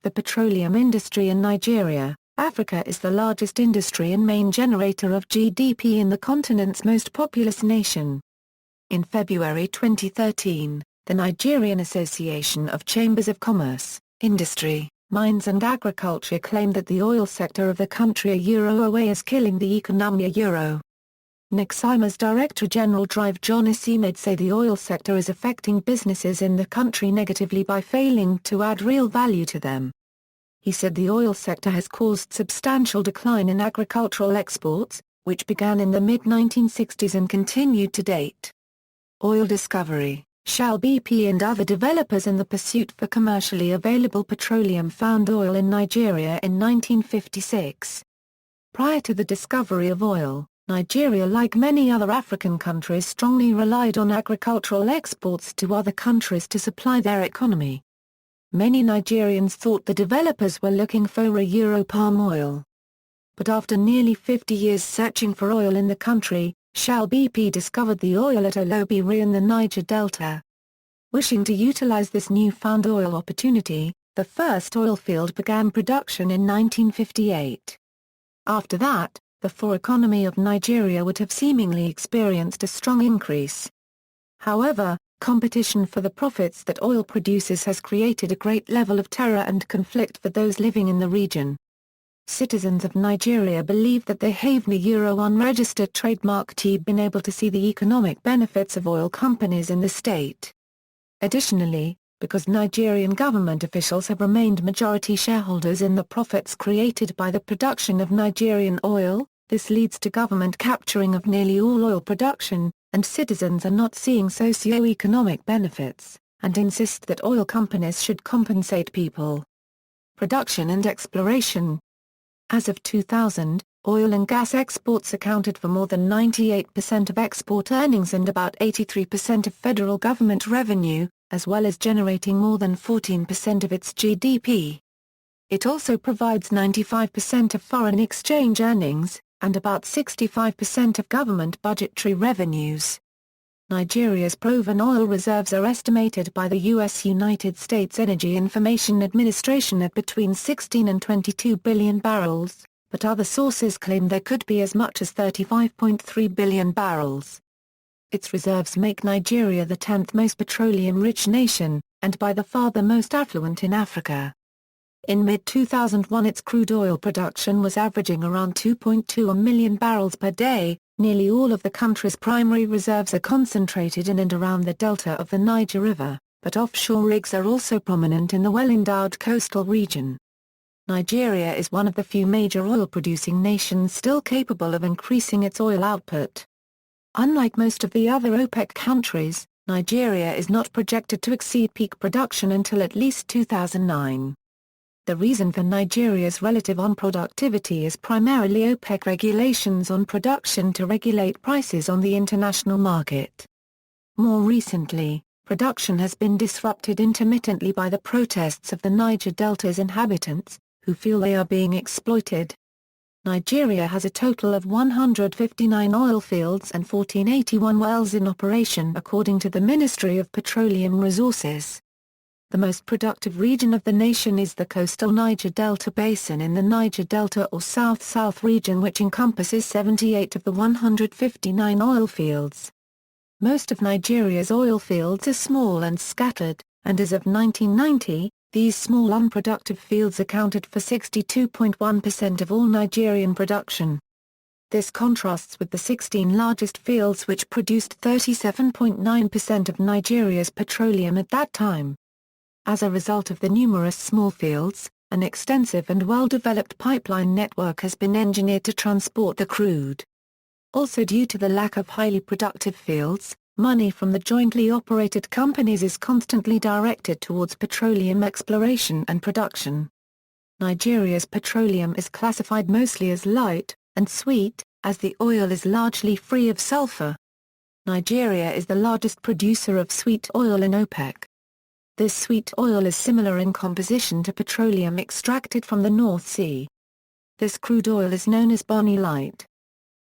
the petroleum industry in Nigeria, Africa is the largest industry and main generator of GDP in the continent's most populous nation. In February 2013, the Nigerian Association of Chambers of Commerce, Industry, Mines and Agriculture claimed that the oil sector of the country away is killing the economy. NACCIMA's Director General John Isemede say the oil sector is affecting businesses in the country negatively by failing to add real value to them. He said the oil sector has caused substantial decline in agricultural exports, which began in the mid-1960s and continued to date. Oil discovery, Shell BP and other developers in the pursuit for commercially available petroleum found oil in Nigeria in 1956. Prior to the discovery of oil, Nigeria, like many other African countries, strongly relied on agricultural exports to other countries to supply their economy. Many Nigerians thought the developers were looking for palm oil. But after nearly 50 years searching for oil in the country, Shell BP discovered the oil at Olobiri in the Niger Delta. Wishing to utilize this newfound oil opportunity, the first oil field began production in 1958. After that, the economy of Nigeria would have seemingly experienced a strong increase. However, competition for the profits that oil produces has created a great level of terror and conflict for those living in the region. Citizens of Nigeria believe that they have unregistered trademark been able to see the economic benefits of oil companies in the state. Additionally, because Nigerian government officials have remained majority shareholders in the profits created by the production of Nigerian oil, this leads to government capturing of nearly all oil production, and citizens are not seeing socio-economic benefits, and insist that oil companies should compensate people. Production and exploration. As of 2000, oil and gas exports accounted for more than 98% of export earnings and about 83% of federal government revenue, as well as generating more than 14% of its GDP. It also provides 95% of foreign exchange earnings, and about 65% of government budgetary revenues. Nigeria's proven oil reserves are estimated by the United States Energy Information Administration at between 16 and 22 billion barrels, but other sources claim there could be as much as 35.3 billion barrels. Its reserves make Nigeria the 10th most petroleum-rich nation, and by far the most affluent in Africa. In mid-2001 its crude oil production was averaging around 2.2 million barrels per day. Nearly all of the country's primary reserves are concentrated in and around the delta of the Niger River, but offshore rigs are also prominent in the well-endowed coastal region. Nigeria is one of the few major oil-producing nations still capable of increasing its oil output. Unlike most of the other OPEC countries, Nigeria is not projected to exceed peak production until at least 2009. The reason for Nigeria's relative unproductivity is primarily OPEC regulations on production to regulate prices on the international market. More recently, production has been disrupted intermittently by the protests of the Niger Delta's inhabitants, who feel they are being exploited. Nigeria has a total of 159 oil fields and 1481 wells in operation according to the Ministry of Petroleum Resources. The most productive region of the nation is the coastal Niger Delta Basin in the Niger Delta or South-South region, which encompasses 78 of the 159 oil fields. Most of Nigeria's oil fields are small and scattered, and as of 1990, these small unproductive fields accounted for 62.1% of all Nigerian production. This contrasts with the 16 largest fields which produced 37.9% of Nigeria's petroleum at that time. As a result of the numerous small fields, an extensive and well-developed pipeline network has been engineered to transport the crude. Also due to the lack of highly productive fields, money from the jointly operated companies is constantly directed towards petroleum exploration and production. Nigeria's petroleum is classified mostly as light and sweet, as the oil is largely free of sulfur. Nigeria is the largest producer of sweet oil in OPEC. This sweet oil is similar in composition to petroleum extracted from the North Sea. This crude oil is known as Bonny Light.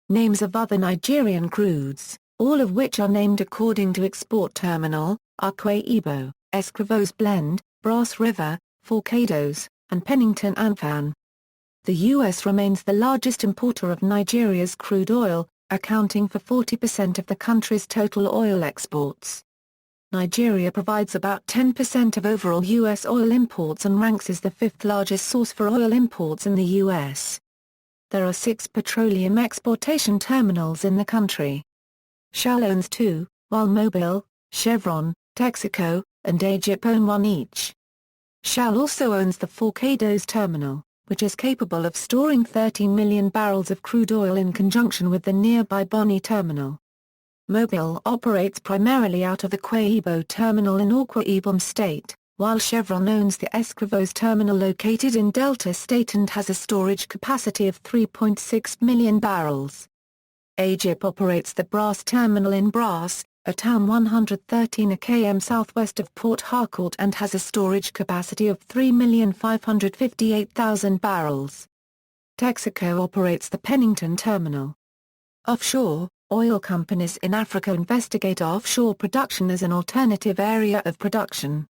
Names of other Nigerian crudes, all of which are named according to export terminal, are Akwa Ibom, Escravos Blend, Brass River, Forcados, and Pennington and Fan. The U.S. remains the largest importer of Nigeria's crude oil, accounting for 40% of the country's total oil exports. Nigeria provides about 10% of overall U.S. oil imports and ranks as the fifth largest source for oil imports in the U.S. There are 6 petroleum exportation terminals in the country. Shell owns 2, while Mobil, Chevron, Texaco, and Egypt own 1 each. Shell also owns the Forcados terminal, which is capable of storing 13 million barrels of crude oil in conjunction with the nearby Bonny terminal. Mobil operates primarily out of the Kwaibo terminal in Akwa Ibom State, while Chevron owns the Escravos terminal located in Delta State and has a storage capacity of 3.6 million barrels. Egypt operates the Brass terminal in Brass, a town 113 km southwest of Port Harcourt, and has a storage capacity of 3,558,000 barrels. Texaco operates the Pennington terminal. Offshore, oil companies in Africa investigate offshore production as an alternative area of production.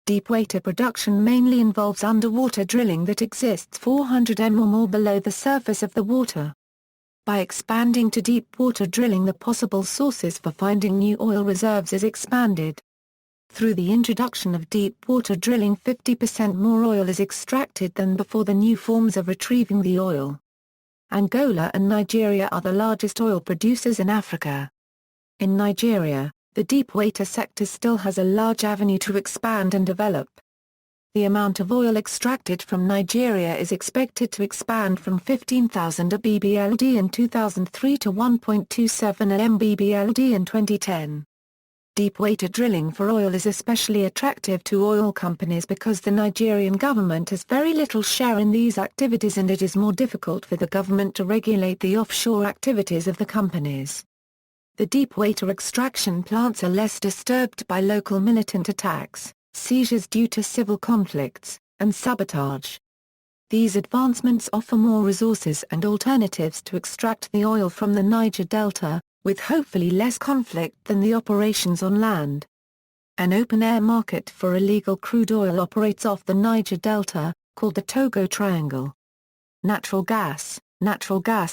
Deepwater production mainly involves underwater drilling that exists 400 m or more below the surface of the water. By expanding to deepwater drilling, the possible sources for finding new oil reserves is expanded. Through the introduction of deepwater drilling, 50% more oil is extracted than before the new forms of retrieving the oil. Angola and Nigeria are the largest oil producers in Africa. In Nigeria, the deepwater sector still has a large avenue to expand and develop. The amount of oil extracted from Nigeria is expected to expand from 15,000 BBLD in 2003 to 1.27 MBBLD in 2010. Deepwater drilling for oil is especially attractive to oil companies because the Nigerian government has very little share in these activities, and it is more difficult for the government to regulate the offshore activities of the companies. The deepwater extraction plants are less disturbed by local militant attacks, seizures due to civil conflicts, and sabotage. These advancements offer more resources and alternatives to extract the oil from the Niger Delta, with hopefully less conflict than the operations on land. An open-air market for illegal crude oil operates off the Niger Delta, called the Togo Triangle. Natural gas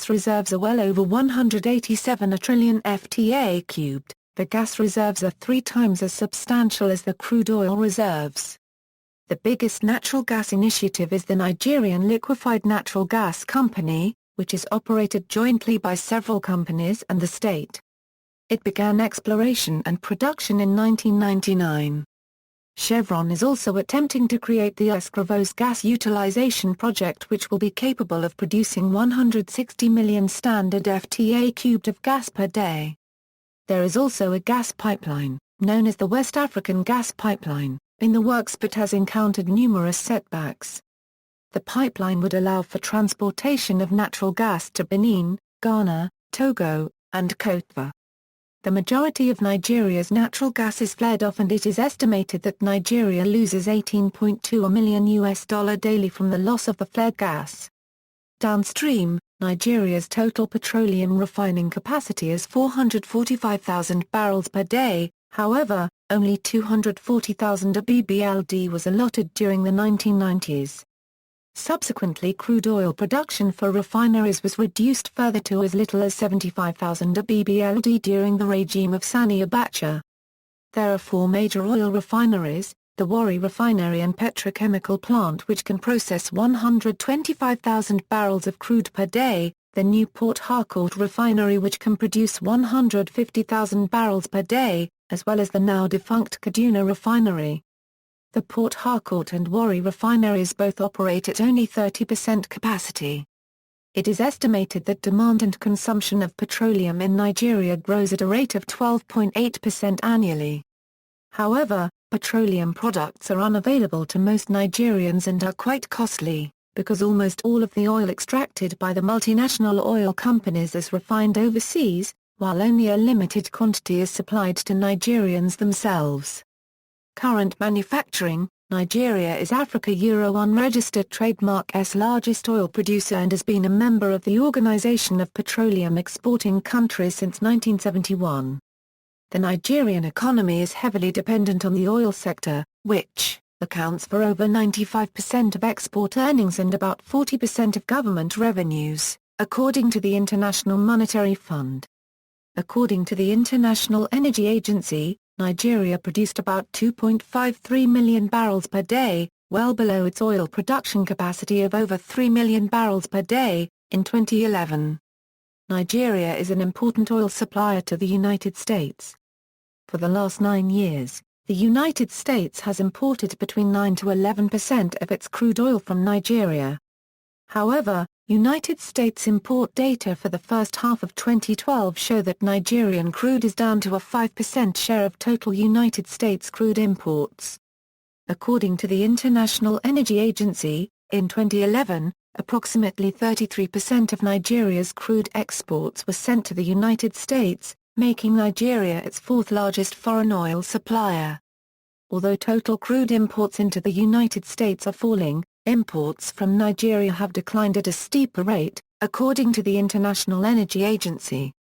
reserves are well over 187 trillion FTA cubed. The gas reserves are 3 times as substantial as the crude oil reserves. The biggest natural gas initiative is the Nigerian Liquefied Natural Gas Company, which is operated jointly by several companies and the state. It began exploration and production in 1999. Chevron is also attempting to create the Escravos gas utilization project, which will be capable of producing 160 million standard FTA cubed of gas per day. There is also a gas pipeline, known as the West African Gas Pipeline, in the works but has encountered numerous setbacks. The pipeline would allow for transportation of natural gas to Benin, Ghana, Togo, and Côte d'Ivoire. The majority of Nigeria's natural gas is flared off, and it is estimated that Nigeria loses $18.2 million daily from the loss of the flared gas. Downstream, Nigeria's total petroleum refining capacity is 445,000 barrels per day, however, only 240,000 BBLD was allotted during the 1990s. Subsequently, crude oil production for refineries was reduced further to as little as 75,000 BBLD during the regime of Sani Abacha. There are 4 major oil refineries, the Warri Refinery and Petrochemical Plant, which can process 125,000 barrels of crude per day, the new Port Harcourt Refinery, which can produce 150,000 barrels per day, as well as the now-defunct Kaduna Refinery. The Port Harcourt and Warri refineries both operate at only 30% capacity. It is estimated that demand and consumption of petroleum in Nigeria grows at a rate of 12.8% annually. However, petroleum products are unavailable to most Nigerians and are quite costly, because almost all of the oil extracted by the multinational oil companies is refined overseas, while only a limited quantity is supplied to Nigerians themselves. Current manufacturing: Nigeria is Africa Euro unregistered trademark's largest oil producer and has been a member of the Organization of Petroleum Exporting Countries since 1971. The Nigerian economy is heavily dependent on the oil sector, which, accounts for over 95% of export earnings and about 40% of government revenues, according to the International Monetary Fund. According to the International Energy Agency, Nigeria produced about 2.53 million barrels per day, well below its oil production capacity of over 3 million barrels per day, in 2011. Nigeria is an important oil supplier to the United States. For the last 9 years, the United States has imported between 9 to 11% of its crude oil from Nigeria. However, United States import data for the first half of 2012 show that Nigerian crude is down to a 5% share of total United States crude imports. According to the International Energy Agency, in 2011, approximately 33% of Nigeria's crude exports were sent to the United States, making Nigeria its fourth largest foreign oil supplier. Although total crude imports into the United States are falling, imports from Nigeria have declined at a steeper rate, according to the International Energy Agency.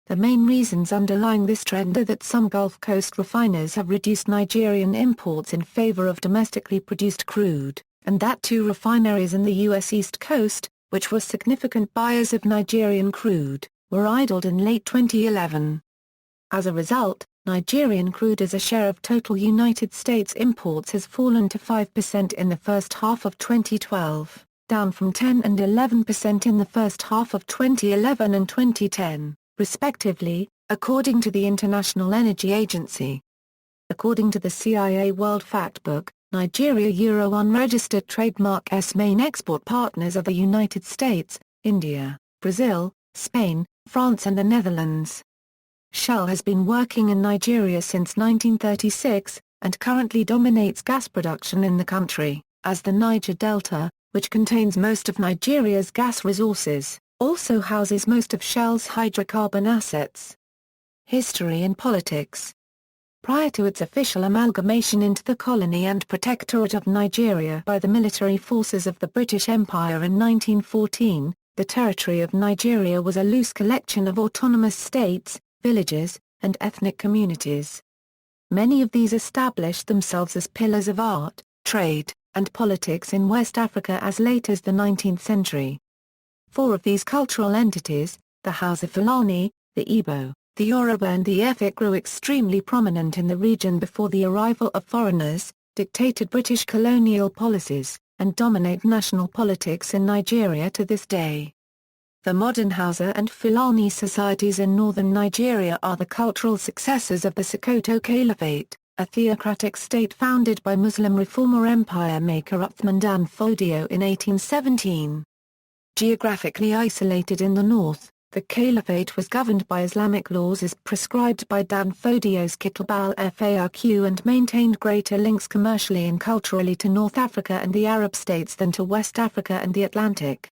The main reasons underlying this trend are that some Gulf Coast refiners have reduced Nigerian imports in favor of domestically produced crude, and that two refineries in the U.S. East Coast, which were significant buyers of Nigerian crude, were idled in late 2011. As a result, Nigerian crude as a share of total United States imports has fallen to 5% in the first half of 2012, down from 10 and 11% in the first half of 2011 and 2010, respectively, according to the International Energy Agency. According to the CIA World Factbook, Nigeria unregistered trademark S main export partners are the United States, India, Brazil, Spain, France and the Netherlands. Shell has been working in Nigeria since 1936, and currently dominates gas production in the country, as the Niger Delta, which contains most of Nigeria's gas resources, also houses most of Shell's hydrocarbon assets. History and politics. Prior to its official amalgamation into the colony and protectorate of Nigeria by the military forces of the British Empire in 1914, the territory of Nigeria was a loose collection of autonomous states, villages, and ethnic communities. Many of these established themselves as pillars of art, trade, and politics in West Africa as late as the 19th century. Four of these cultural entities, the Hausa Fulani, the Igbo, the Yoruba and the Efik, grew extremely prominent in the region before the arrival of foreigners, dictated British colonial policies, and dominate national politics in Nigeria to this day. The modern Hausa and Fulani societies in northern Nigeria are the cultural successors of the Sokoto Caliphate, a theocratic state founded by Muslim reformer empire maker Uthman Dan Fodio in 1817. Geographically isolated in the north, the Caliphate was governed by Islamic laws as prescribed by Dan Fodio's Kitab al-Farq and maintained greater links commercially and culturally to North Africa and the Arab states than to West Africa and the Atlantic.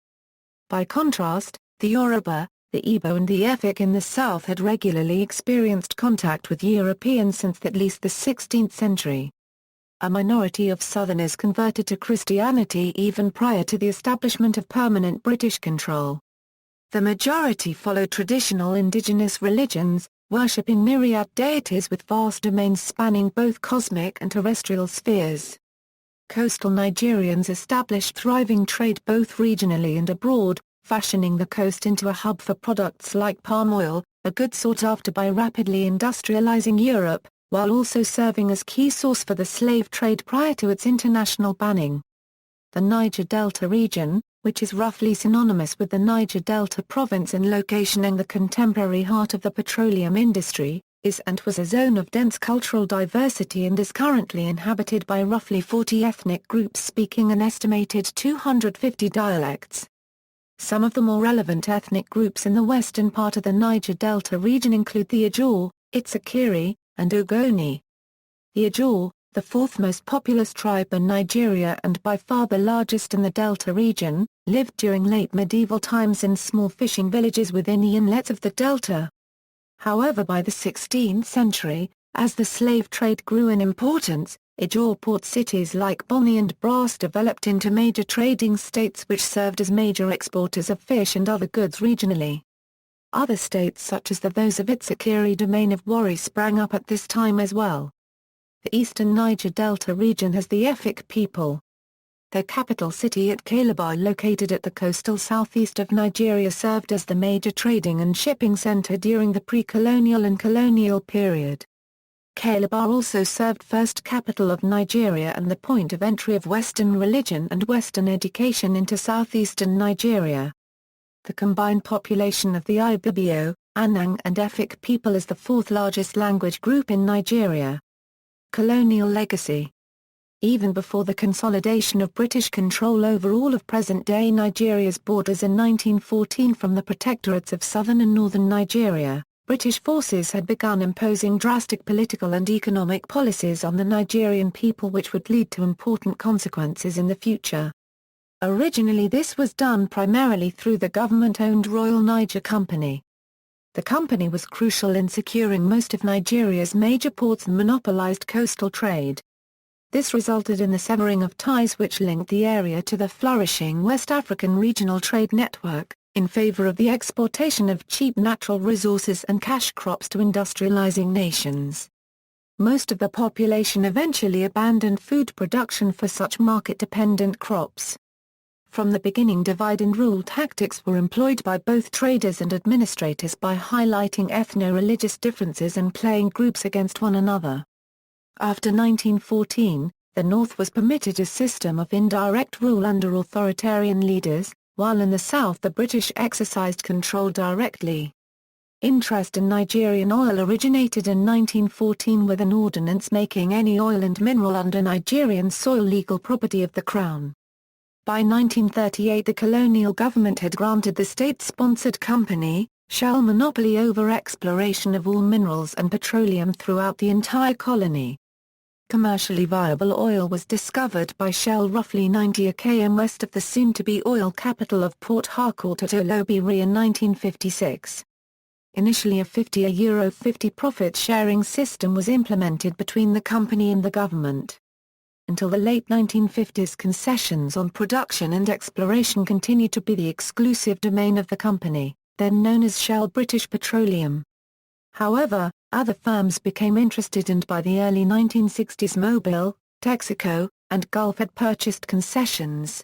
By contrast, the Yoruba, the Igbo and the Efik in the south had regularly experienced contact with Europeans since at least the 16th century. A minority of Southerners converted to Christianity even prior to the establishment of permanent British control. The majority followed traditional indigenous religions, worshipping myriad deities with vast domains spanning both cosmic and terrestrial spheres. Coastal Nigerians established thriving trade both regionally and abroad, fashioning the coast into a hub for products like palm oil, a good sought after by rapidly industrializing Europe, while also serving as key source for the slave trade prior to its international banning. The Niger Delta region, which is roughly synonymous with the Niger Delta province in location and the contemporary heart of the petroleum industry, is and was a zone of dense cultural diversity and is currently inhabited by roughly 40 ethnic groups speaking an estimated 250 dialects. Some of the more relevant ethnic groups in the western part of the Niger Delta region include the Ajor, Itsekiri, and Ogoni. The Ajor, the fourth most populous tribe in Nigeria and by far the largest in the Delta region, lived during late medieval times in small fishing villages within the inlets of the Delta. However, by the 16th century, as the slave trade grew in importance, Ajor port cities like Bonny and Brass developed into major trading states which served as major exporters of fish and other goods regionally. Other states such as those of Itsekiri domain of Warri sprang up at this time as well. The eastern Niger Delta region has the Efik people. Their capital city at Calabar, located at the coastal southeast of Nigeria, served as the major trading and shipping center during the pre-colonial and colonial period. Calabar also served first capital of Nigeria and the point of entry of Western religion and Western education into southeastern Nigeria. The combined population of the Ibibio, Anang and Efik people is the fourth largest language group in Nigeria. Colonial legacy. Even before the consolidation of British control over all of present-day Nigeria's borders in 1914 from the protectorates of southern and northern Nigeria, British forces had begun imposing drastic political and economic policies on the Nigerian people which would lead to important consequences in the future. Originally this was done primarily through the government-owned Royal Niger Company. The company was crucial in securing most of Nigeria's major ports and monopolized coastal trade. This resulted in the severing of ties which linked the area to the flourishing West African regional trade network, in favor of the exportation of cheap natural resources and cash crops to industrializing nations. Most of the population eventually abandoned food production for such market-dependent crops. From the beginning, divide-and-rule tactics were employed by both traders and administrators by highlighting ethno-religious differences and playing groups against one another. After 1914, the North was permitted a system of indirect rule under authoritarian leaders, while in the South the British exercised control directly. Interest in Nigerian oil originated in 1914 with an ordinance making any oil and mineral under Nigerian soil legal property of the Crown. By 1938 the colonial government had granted the state-sponsored company, Shell, monopoly over exploration of all minerals and petroleum throughout the entire colony. Commercially viable oil was discovered by Shell roughly 90 km west of the soon-to-be oil capital of Port Harcourt at Olobiri in 1956. Initially a €50 profit-sharing system was implemented between the company and the government. Until the late 1950s, concessions on production and exploration continued to be the exclusive domain of the company, then known as Shell British Petroleum. However, other firms became interested, and by the early 1960s Mobil, Texaco, and Gulf had purchased concessions.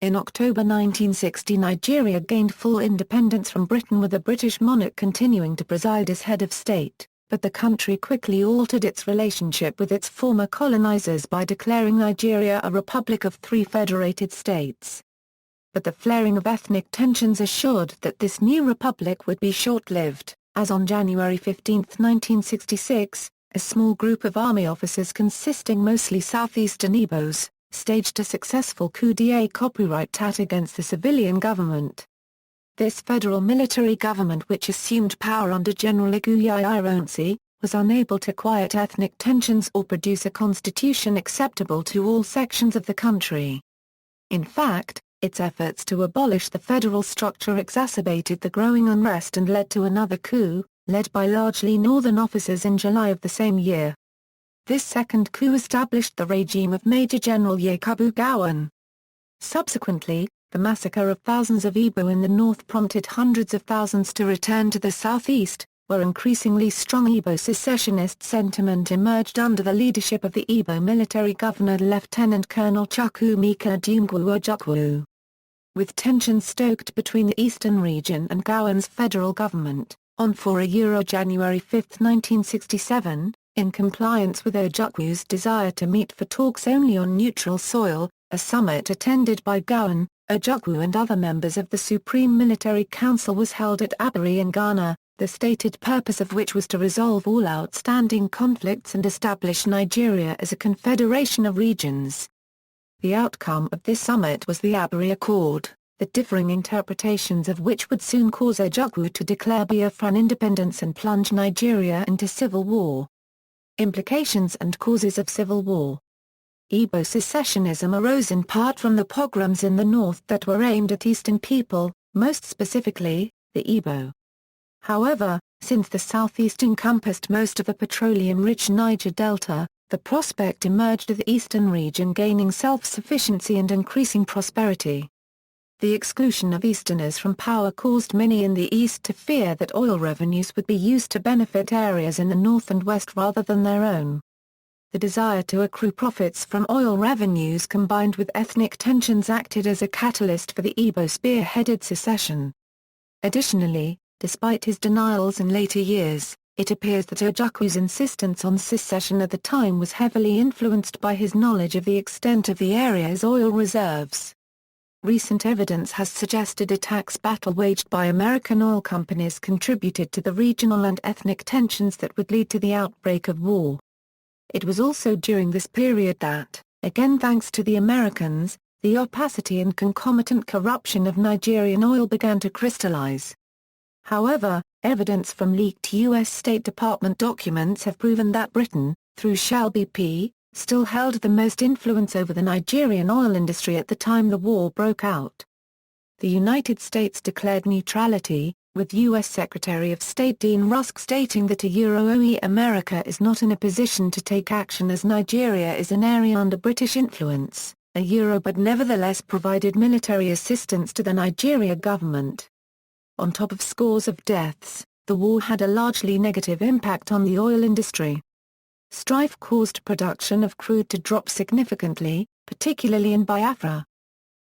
In October 1960 Nigeria gained full independence from Britain, with the British monarch continuing to preside as head of state, but the country quickly altered its relationship with its former colonizers by declaring Nigeria a republic of 3 federated states. But the flaring of ethnic tensions assured that this new republic would be short-lived, as on January 15, 1966, a small group of army officers consisting mostly southeastern Igbos, staged a successful coup d'état against the civilian government. This federal military government, which assumed power under General Iguyi Ironsi, was unable to quiet ethnic tensions or produce a constitution acceptable to all sections of the country. In fact, its efforts to abolish the federal structure exacerbated the growing unrest and led to another coup, led by largely northern officers in July of the same year. This second coup established the regime of Major General Yakubu Gowon. Subsequently, the massacre of thousands of Igbo in the north prompted hundreds of thousands to return to the southeast, where increasingly strong Igbo secessionist sentiment emerged under the leadership of the Igbo military governor Lieutenant Colonel Chukwuemeka Odumegwu Ojukwu. With tensions stoked between the eastern region and Gowon's federal government, on January 5, 1967, in compliance with Ojukwu's desire to meet for talks only on neutral soil, a summit attended by Gowon, Ojukwu and other members of the Supreme Military Council was held at Aburi in Ghana, the stated purpose of which was to resolve all outstanding conflicts and establish Nigeria as a confederation of regions. The outcome of this summit was the Aburi Accord, the differing interpretations of which would soon cause Ojukwu to declare Biafran independence and plunge Nigeria into civil war. Implications and causes of civil war. Igbo secessionism arose in part from the pogroms in the north that were aimed at eastern people, most specifically, the Igbo. However, since the southeast encompassed most of the petroleum-rich Niger Delta, the prospect emerged of the eastern region gaining self-sufficiency and increasing prosperity. The exclusion of Easterners from power caused many in the east to fear that oil revenues would be used to benefit areas in the north and west rather than their own. The desire to accrue profits from oil revenues combined with ethnic tensions acted as a catalyst for the Igbo spearheaded secession. Additionally, despite his denials in later years, it appears that Ojukwu's insistence on secession at the time was heavily influenced by his knowledge of the extent of the area's oil reserves. Recent evidence has suggested a tax battle waged by American oil companies contributed to the regional and ethnic tensions that would lead to the outbreak of war. It was also during this period that, again thanks to the Americans, the opacity and concomitant corruption of Nigerian oil began to crystallize. However, evidence from leaked U.S. State Department documents have proven that Britain, through Shell BP, still held the most influence over the Nigerian oil industry at the time the war broke out. The United States declared neutrality, with U.S. Secretary of State Dean Rusk stating that America is not in a position to take action as Nigeria is an area under British influence, but nevertheless provided military assistance to the Nigeria government. On top of scores of deaths, the war had a largely negative impact on the oil industry. Strife caused production of crude to drop significantly, particularly in Biafra.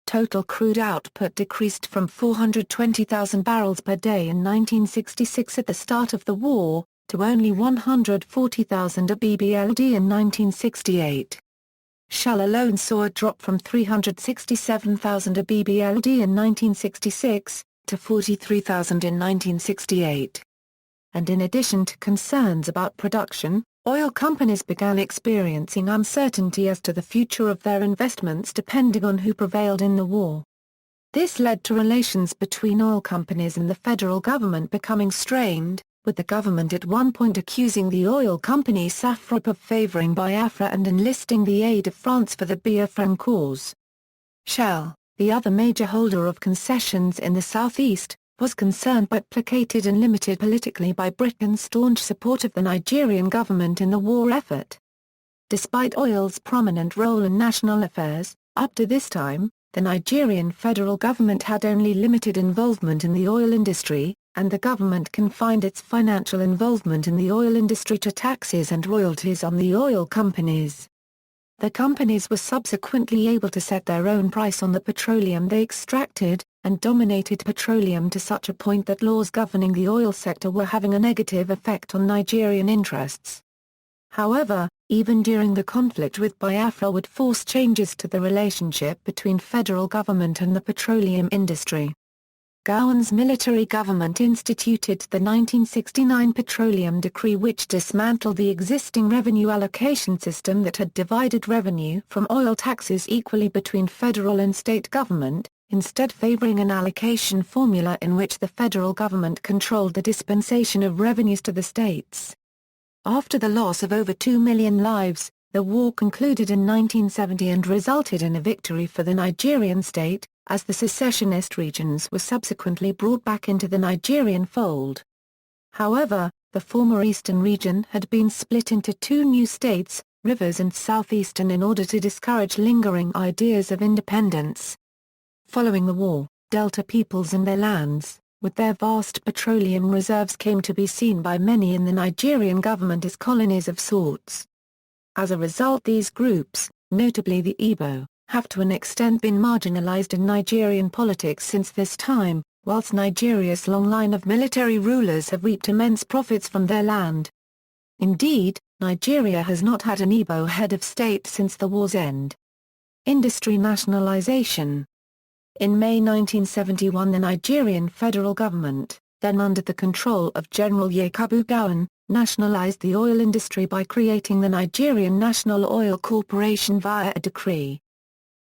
Total crude output decreased from 420,000 barrels per day in 1966 at the start of the war, to only 140,000 bbld in 1968. Shell alone saw a drop from 367,000 bbld in 1966, to 43,000 in 1968. And in addition to concerns about production, oil companies began experiencing uncertainty as to the future of their investments depending on who prevailed in the war. This led to relations between oil companies and the federal government becoming strained, with the government at one point accusing the oil company Safrop of favoring Biafra and enlisting the aid of France for the Biafran cause. Shell, the other major holder of concessions in the southeast, was concerned but placated and limited politically by Britain's staunch support of the Nigerian government in the war effort. Despite oil's prominent role in national affairs, up to this time, the Nigerian federal government had only limited involvement in the oil industry, and the government confined its financial involvement in the oil industry to taxes and royalties on the oil companies. The companies were subsequently able to set their own price on the petroleum they extracted, and dominated petroleum to such a point that laws governing the oil sector were having a negative effect on Nigerian interests. However, even during the conflict with Biafra would force changes to the relationship between federal government and the petroleum industry. Gowon's military government instituted the 1969 Petroleum Decree, which dismantled the existing revenue allocation system that had divided revenue from oil taxes equally between federal and state government, instead favoring an allocation formula in which the federal government controlled the dispensation of revenues to the states. After the loss of over 2 million lives, the war concluded in 1970 and resulted in a victory for the Nigerian state, as the secessionist regions were subsequently brought back into the Nigerian fold. However, the former eastern region had been split into two new states, Rivers and Southeastern, in order to discourage lingering ideas of independence. Following the war, Delta peoples and their lands, with their vast petroleum reserves, came to be seen by many in the Nigerian government as colonies of sorts. As a result, these groups, notably the Igbo, have to an extent been marginalized in Nigerian politics since this time, whilst Nigeria's long line of military rulers have reaped immense profits from their land. Indeed, Nigeria has not had an Igbo head of state since the war's end. Industry nationalization. In May 1971, the Nigerian federal government, then under the control of General Yakubu Gowon, nationalized the oil industry by creating the Nigerian National Oil Corporation via a decree.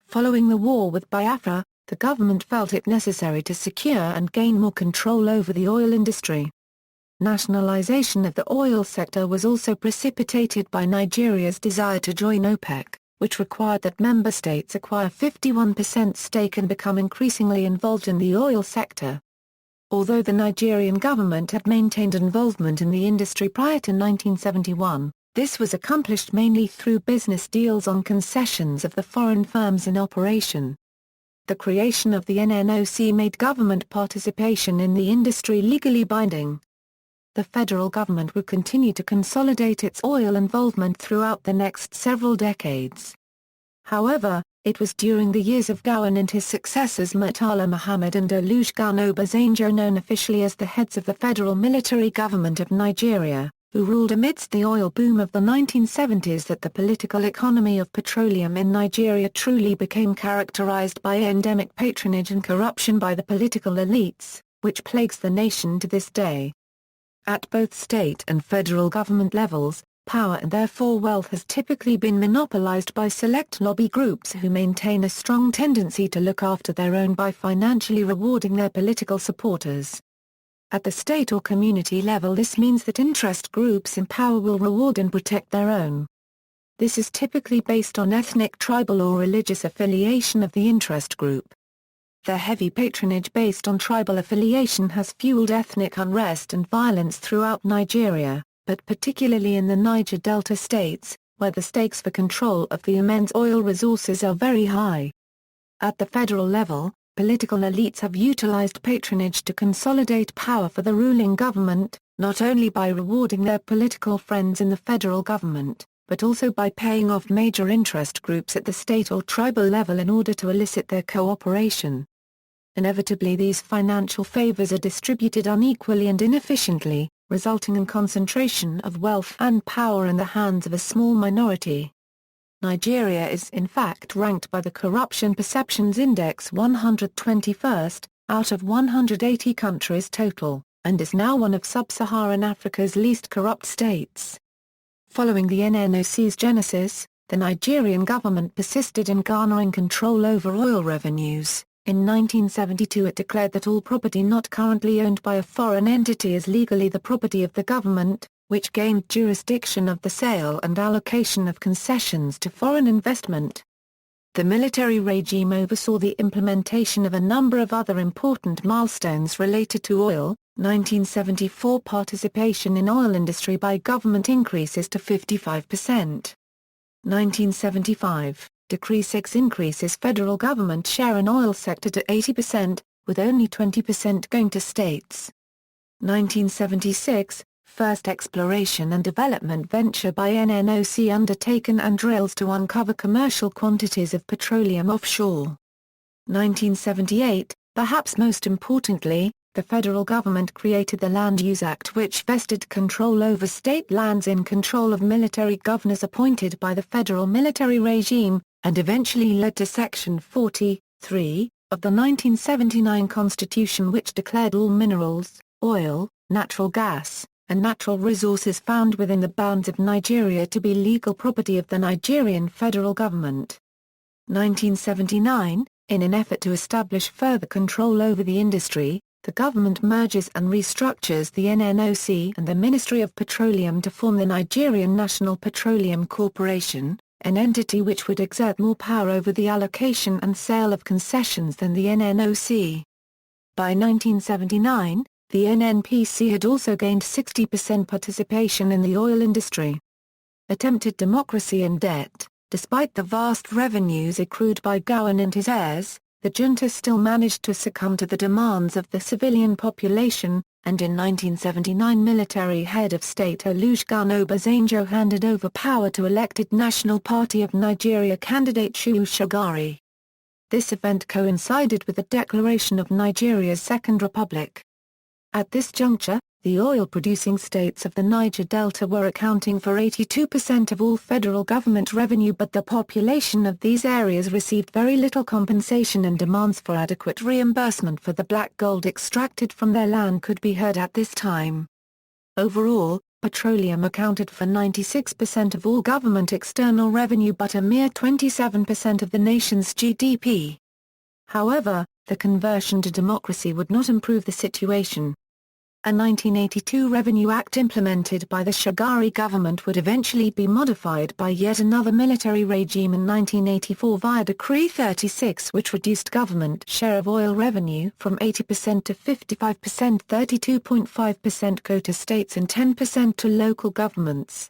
Following the war with Biafra, the government felt it necessary to secure and gain more control over the oil industry. Nationalization of the oil sector was also precipitated by Nigeria's desire to join OPEC, which required that member states acquire 51% stake and become increasingly involved in the oil sector. Although the Nigerian government had maintained involvement in the industry prior to 1971, this was accomplished mainly through business deals on concessions of the foreign firms in operation. The creation of the NNOC made government participation in the industry legally binding. the federal government would continue to consolidate its oil involvement throughout the next several decades. However, it was during the years of Gowon and his successors Murtala Muhammad and Olusegun Obasanjo, known officially as the heads of the federal military government of Nigeria, who ruled amidst the oil boom of the 1970s, that the political economy of petroleum in Nigeria truly became characterized by endemic patronage and corruption by the political elites, which plagues the nation to this day. At both state and federal government levels, power and therefore wealth has typically been monopolized by select lobby groups who maintain a strong tendency to look after their own by financially rewarding their political supporters. At the state or community level, this means that interest groups in power will reward and protect their own. This is typically based on ethnic, tribal or religious affiliation of the interest group. Their heavy patronage based on tribal affiliation has fueled ethnic unrest and violence throughout Nigeria, but particularly in the Niger Delta states, where the stakes for control of the immense oil resources are very high. At the federal level, political elites have utilized patronage to consolidate power for the ruling government, not only by rewarding their political friends in the federal government, but also by paying off major interest groups at the state or tribal level in order to elicit their cooperation. Inevitably, these financial favors are distributed unequally and inefficiently, resulting in concentration of wealth and power in the hands of a small minority. Nigeria is in fact ranked by the Corruption Perceptions Index 121st, out of 180 countries total, and is now one of sub-Saharan Africa's least corrupt states. Following the NNOC's genesis, the Nigerian government persisted in garnering control over oil revenues. In 1972 it declared that all property not currently owned by a foreign entity is legally the property of the government, which gained jurisdiction of the sale and allocation of concessions to foreign investment. The military regime oversaw the implementation of a number of other important milestones related to oil. 1974 participation in oil industry by government increases to 55%. 1975. Decree 6 increases federal government share in oil sector to 80%, with only 20% going to states. 1976, first exploration and development venture by NNOC undertaken and drills to uncover commercial quantities of petroleum offshore. 1978, perhaps most importantly, the federal government created the Land Use Act, which vested control over state lands in control of military governors appointed by the federal military regime, and eventually led to Section 43 of the 1979 Constitution, which declared all minerals, oil, natural gas, and natural resources found within the bounds of Nigeria to be legal property of the Nigerian federal government. 1979, in an effort to establish further control over the industry, the government merges and restructures the NNOC and the Ministry of Petroleum to form the Nigerian National Petroleum Corporation, an entity which would exert more power over the allocation and sale of concessions than the NNOC. By 1979, the NNPC had also gained 60% participation in the oil industry. Attempted democracy and debt. Despite the vast revenues accrued by Gowon and his heirs, the junta still managed to succumb to the demands of the civilian population, and in 1979 military head of state Olusegun Obasanjo handed over power to elected National Party of Nigeria candidate Shehu Shagari. This event coincided with the declaration of Nigeria's Second Republic. At this juncture, the oil-producing states of the Niger Delta were accounting for 82% of all federal government revenue, but the population of these areas received very little compensation, and demands for adequate reimbursement for the black gold extracted from their land could be heard at this time. Overall, petroleum accounted for 96% of all government external revenue but a mere 27% of the nation's GDP. However, the conversion to democracy would not improve the situation. A 1982 Revenue Act implemented by the Shagari government would eventually be modified by yet another military regime in 1984 via Decree 36, which reduced government share of oil revenue from 80% to 55%. 32.5% go to states and 10% to local governments.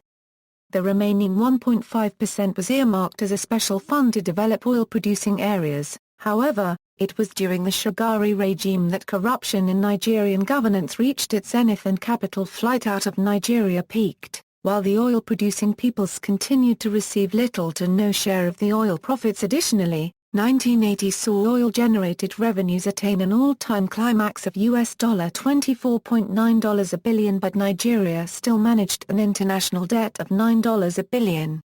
The remaining 1.5% was earmarked as a special fund to develop oil-producing areas. However, It was during the Shagari regime that corruption in Nigerian governance reached its zenith and capital flight out of Nigeria peaked, while the oil-producing peoples continued to receive little to no share of the oil profits. Additionally, 1980 saw oil-generated revenues attain an all-time climax of $24.9 billion, but Nigeria still managed an international debt of $9 billion.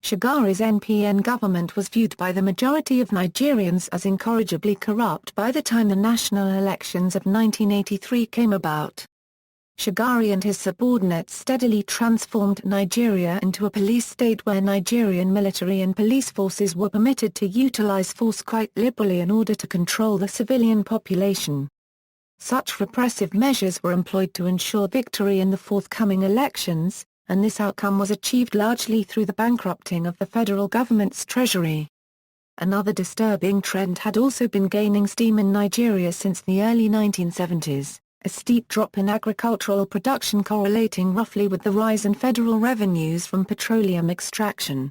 Shagari's NPN government was viewed by the majority of Nigerians as incorrigibly corrupt by the time the national elections of 1983 came about. Shagari and his subordinates steadily transformed Nigeria into a police state where Nigerian military and police forces were permitted to utilize force quite liberally in order to control the civilian population. Such repressive measures were employed to ensure victory in the forthcoming elections, and this outcome was achieved largely through the bankrupting of the federal government's treasury. Another disturbing trend had also been gaining steam in Nigeria since the early 1970s, a steep drop in agricultural production correlating roughly with the rise in federal revenues from petroleum extraction.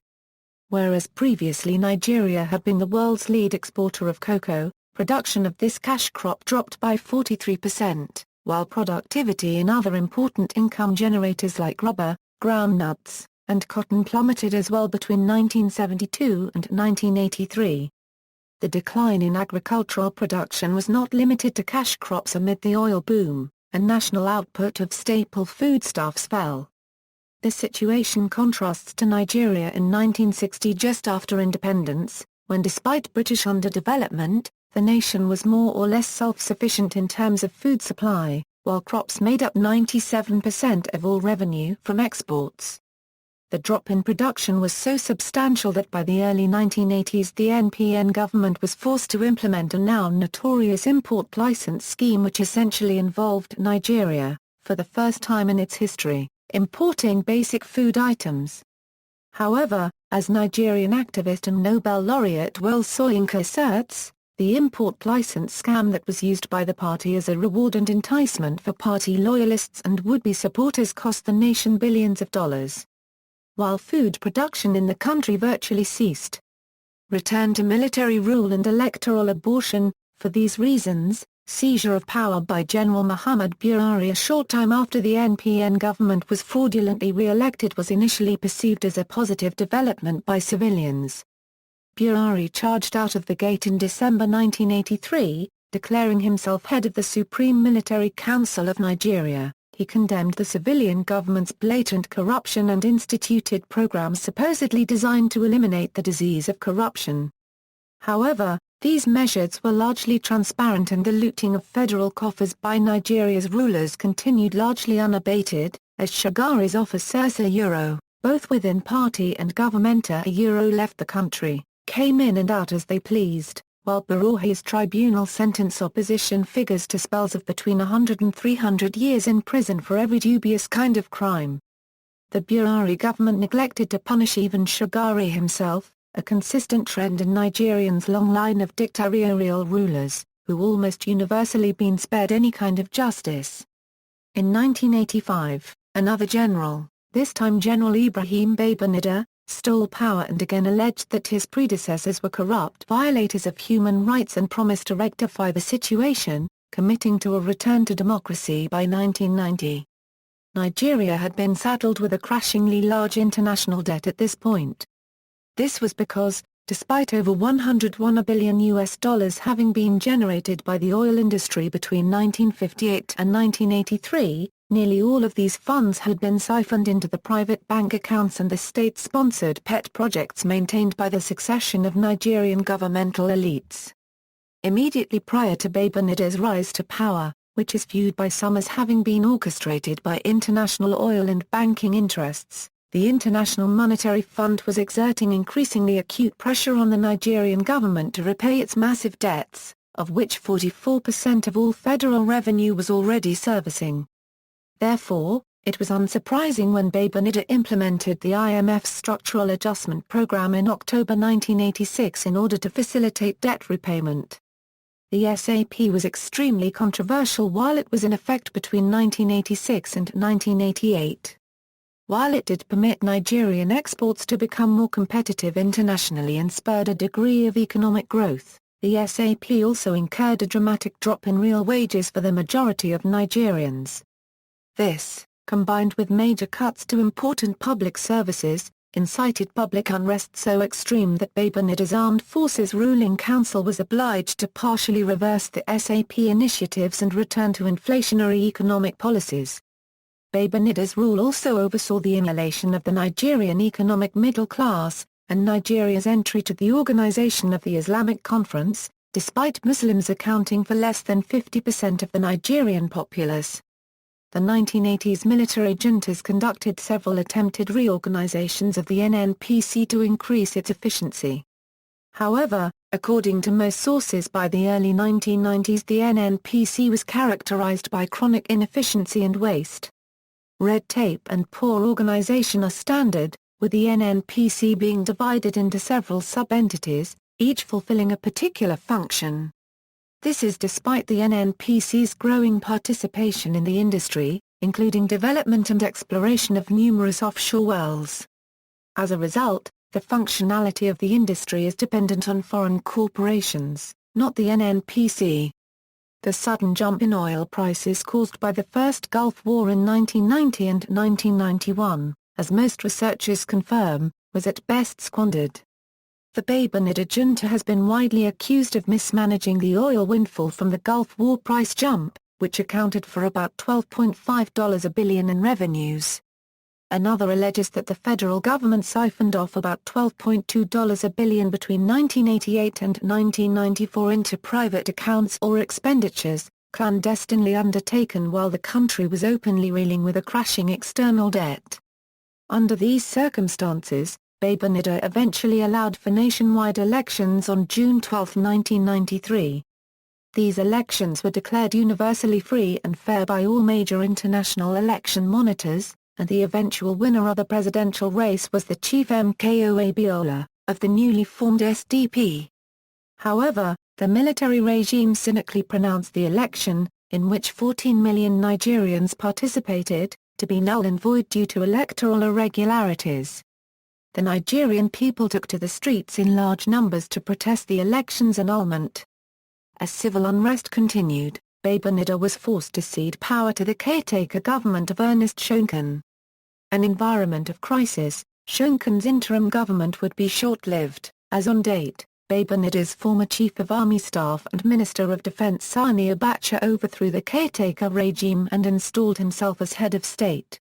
Whereas previously Nigeria had been the world's lead exporter of cocoa, production of this cash crop dropped by 43%, while productivity in other important income generators like rubber, groundnuts, and cotton plummeted as well between 1972 and 1983. The decline in agricultural production was not limited to cash crops amid the oil boom, and national output of staple foodstuffs fell. This situation contrasts to Nigeria in 1960, just after independence, when despite British underdevelopment, the nation was more or less self-sufficient in terms of food supply, while crops made up 97% of all revenue from exports. The drop in production was so substantial that by the early 1980s the NPN government was forced to implement a now notorious import license scheme which essentially involved Nigeria, for the first time in its history, importing basic food items. However, as Nigerian activist and Nobel laureate Wole Soyinka asserts, the import license scam that was used by the party as a reward and enticement for party loyalists and would-be supporters cost the nation billions of dollars. While food production in the country virtually ceased. Return to military rule and electoral abortion. For these reasons, seizure of power by General Muhammad Buhari a short time after the NPN government was fraudulently re-elected was initially perceived as a positive development by civilians. Buhari charged out of the gate in December 1983, declaring himself head of the Supreme Military Council of Nigeria. He condemned the civilian government's blatant corruption and instituted programs supposedly designed to eliminate the disease of corruption. However, these measures were largely transparent and the looting of federal coffers by Nigeria's rulers continued largely unabated, as Shagari's officers both within party and government left the country, came in and out as they pleased, while Buhari's tribunal sentenced opposition figures to spells of between 100 and 300 years in prison for every dubious kind of crime. The Buhari government neglected to punish even Shagari himself, a consistent trend in Nigerians' long line of dictatorial rulers, who almost universally been spared any kind of justice. In 1985, another general, this time General Ibrahim Babangida, stole power and again alleged that his predecessors were corrupt violators of human rights and promised to rectify the situation, committing to a return to democracy by 1990. Nigeria had been saddled with a crashingly large international debt at this point. This was because, despite over $101 billion having been generated by the oil industry between 1958 and 1983, nearly all of these funds had been siphoned into the private bank accounts and the state-sponsored pet projects maintained by the succession of Nigerian governmental elites. Immediately prior to Babangida's rise to power, which is viewed by some as having been orchestrated by international oil and banking interests, the International Monetary Fund was exerting increasingly acute pressure on the Nigerian government to repay its massive debts, of which 44% of all federal revenue was already servicing. Therefore, it was unsurprising when Babangida implemented the IMF's Structural Adjustment Program in October 1986 in order to facilitate debt repayment. The SAP was extremely controversial while it was in effect between 1986 and 1988. While it did permit Nigerian exports to become more competitive internationally and spurred a degree of economic growth, The SAP also incurred a dramatic drop in real wages for the majority of Nigerians. This, combined with major cuts to important public services, incited public unrest so extreme that Babanida's Armed Forces Ruling Council was obliged to partially reverse the SAP initiatives and return to inflationary economic policies. Babanida's rule also oversaw the annihilation of the Nigerian economic middle class, and Nigeria's entry to the Organization of the Islamic Conference, despite Muslims accounting for less than 50% of the Nigerian populace. The 1980s military juntas conducted several attempted reorganizations of the NNPC to increase its efficiency. However, according to most sources, by the early 1990s the NNPC was characterized by chronic inefficiency and waste. Red tape and poor organization are standard, with the NNPC being divided into several sub-entities, each fulfilling a particular function. This is despite the NNPC's growing participation in the industry, including development and exploration of numerous offshore wells. As a result, the functionality of the industry is dependent on foreign corporations, not the NNPC. The sudden jump in oil prices caused by the First Gulf War in 1990 and 1991, as most researchers confirm, was at best squandered. The Babanida junta has been widely accused of mismanaging the oil windfall from the Gulf War price jump, which accounted for about $12.5 billion in revenues. Another alleges that the federal government siphoned off about $12.2 billion between 1988 and 1994 into private accounts or expenditures, clandestinely undertaken while the country was openly reeling with a crashing external debt. Under these circumstances, Babanida eventually allowed for nationwide elections on June 12, 1993. These elections were declared universally free and fair by all major international election monitors, and the eventual winner of the presidential race was the chief MKO Abiola, of the newly formed SDP. However, the military regime cynically pronounced the election, in which 14 million Nigerians participated, to be null and void due to electoral irregularities. The Nigerian people took to the streets in large numbers to protest the election's annulment. As civil unrest continued, Babanida was forced to cede power to the caretaker government of Ernest Shonkan. An environment of crisis, Shonkan's interim government would be short-lived, as on date, Babanida's former Chief of Army Staff and Minister of Defense Sani Abacha overthrew the caretaker regime and installed himself as head of state.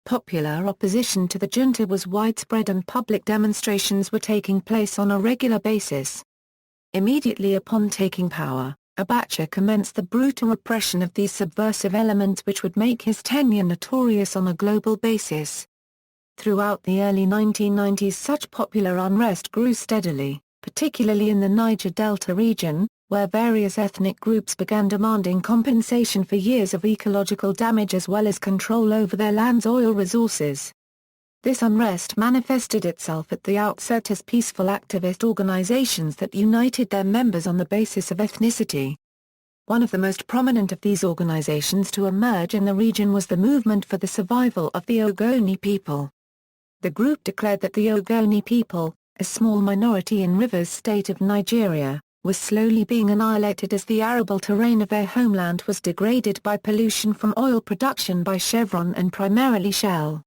Popular opposition to the junta was widespread and public demonstrations were taking place on a regular basis. Immediately upon taking power, Abacha commenced the brutal repression of these subversive elements which would make his tenure notorious on a global basis. Throughout the early 1990s such popular unrest grew steadily, particularly in the Niger Delta region, where various ethnic groups began demanding compensation for years of ecological damage as well as control over their land's oil resources. This unrest manifested itself at the outset as peaceful activist organizations that united their members on the basis of ethnicity. One of the most prominent of these organizations to emerge in the region was the Movement for the Survival of the Ogoni People. The group declared that the Ogoni people, a small minority in Rivers State of Nigeria, was slowly being annihilated as the arable terrain of their homeland was degraded by pollution from oil production by Chevron and primarily Shell.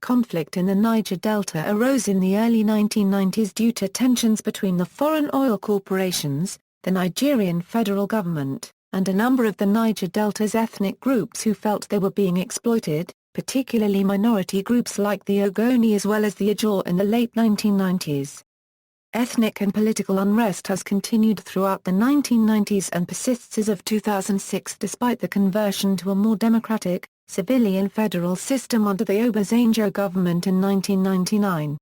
Conflict in the Niger Delta arose in the early 1990s due to tensions between the foreign oil corporations, the Nigerian federal government, and a number of the Niger Delta's ethnic groups who felt they were being exploited, particularly minority groups like the Ogoni as well as the Ijaw in the late 1990s. Ethnic and political unrest has continued throughout the 1990s and persists as of 2006 despite the conversion to a more democratic, civilian federal system under the Obasanjo government in 1999.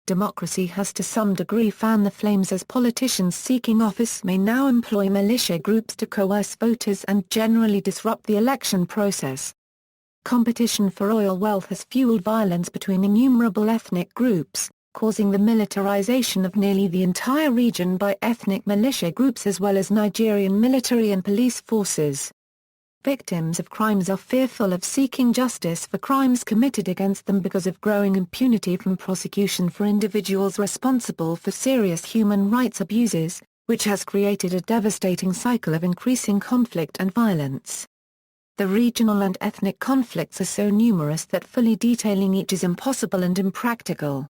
Democracy has to some degree fanned the flames as politicians seeking office may now employ militia groups to coerce voters and generally disrupt the election process. Competition for oil wealth has fueled violence between innumerable ethnic groups, causing the militarization of nearly the entire region by ethnic militia groups as well as Nigerian military and police forces. Victims of crimes are fearful of seeking justice for crimes committed against them because of growing impunity from prosecution for individuals responsible for serious human rights abuses, which has created a devastating cycle of increasing conflict and violence. The regional and ethnic conflicts are so numerous that fully detailing each is impossible and impractical.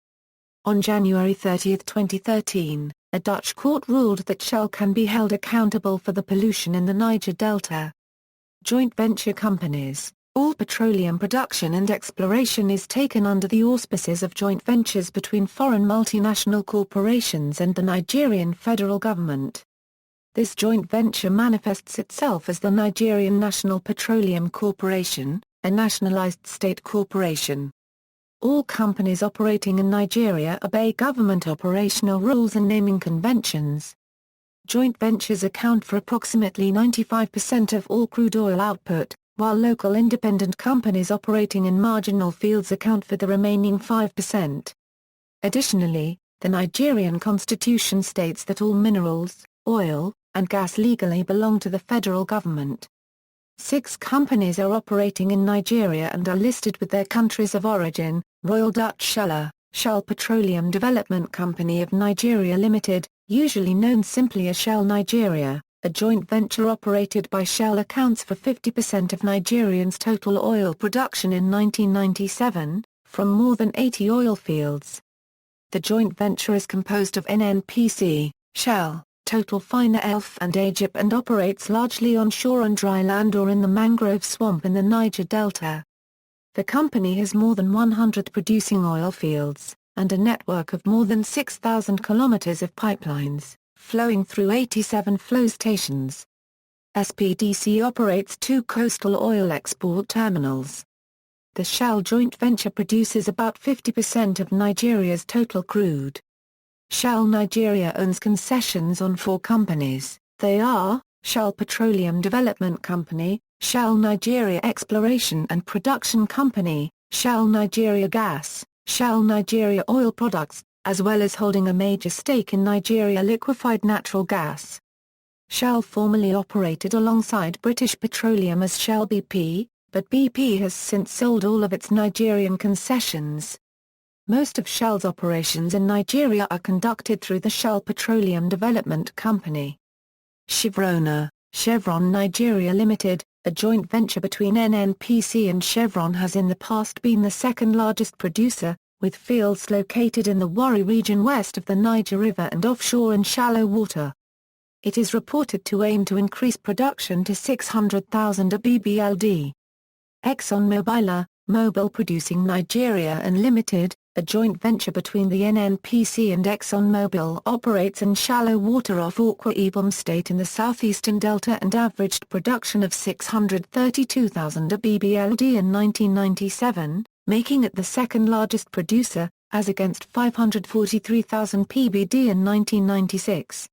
On January 30, 2013, a Dutch court ruled that Shell can be held accountable for the pollution in the Niger Delta. Joint venture companies. All petroleum production and exploration is taken under the auspices of joint ventures between foreign multinational corporations and the Nigerian federal government. This joint venture manifests itself as the Nigerian National Petroleum Corporation, a nationalized state corporation. All companies operating in Nigeria obey government operational rules and naming conventions. Joint ventures account for approximately 95% of all crude oil output, while local independent companies operating in marginal fields account for the remaining 5%. Additionally, the Nigerian constitution states that all minerals, oil, and gas legally belong to the federal government. 6 companies are operating in Nigeria and are listed with their countries of origin: Royal Dutch Shell, Shell Petroleum Development Company of Nigeria Limited, usually known simply as Shell Nigeria, a joint venture operated by Shell, accounts for 50% of Nigerians' total oil production in 1997, from more than 80 oil fields. The joint venture is composed of NNPC, Shell, Total Fina Elf and Egypt, and operates largely onshore on dry land or in the mangrove swamp in the Niger Delta. The company has more than 100 producing oil fields, and a network of more than 6,000 kilometers of pipelines, flowing through 87 flow stations. SPDC operates 2 coastal oil export terminals. The Shell joint venture produces about 50% of Nigeria's total crude. Shell Nigeria owns concessions on 4 companies. They are, Shell Petroleum Development Company, Shell Nigeria Exploration and Production Company, Shell Nigeria Gas, Shell Nigeria Oil Products, as well as holding a major stake in Nigeria Liquefied Natural Gas. Shell formerly operated alongside British Petroleum as Shell BP, but BP has since sold all of its Nigerian concessions. Most of Shell's operations in Nigeria are conducted through the Shell Petroleum Development Company. Chevron Nigeria Limited, a joint venture between NNPC and Chevron, has in the past been the second largest producer, with fields located in the Warri region west of the Niger River and offshore in shallow water. It is reported to aim to increase production to 600,000 BBLD. ExxonMobil, Mobil Producing Nigeria and Limited, a joint venture between the NNPC and ExxonMobil, operates in shallow water off Akwa Ibom State in the southeastern delta and averaged production of 632,000 BBLD in 1997, making it the second largest producer, as against 543,000 PBD in 1996.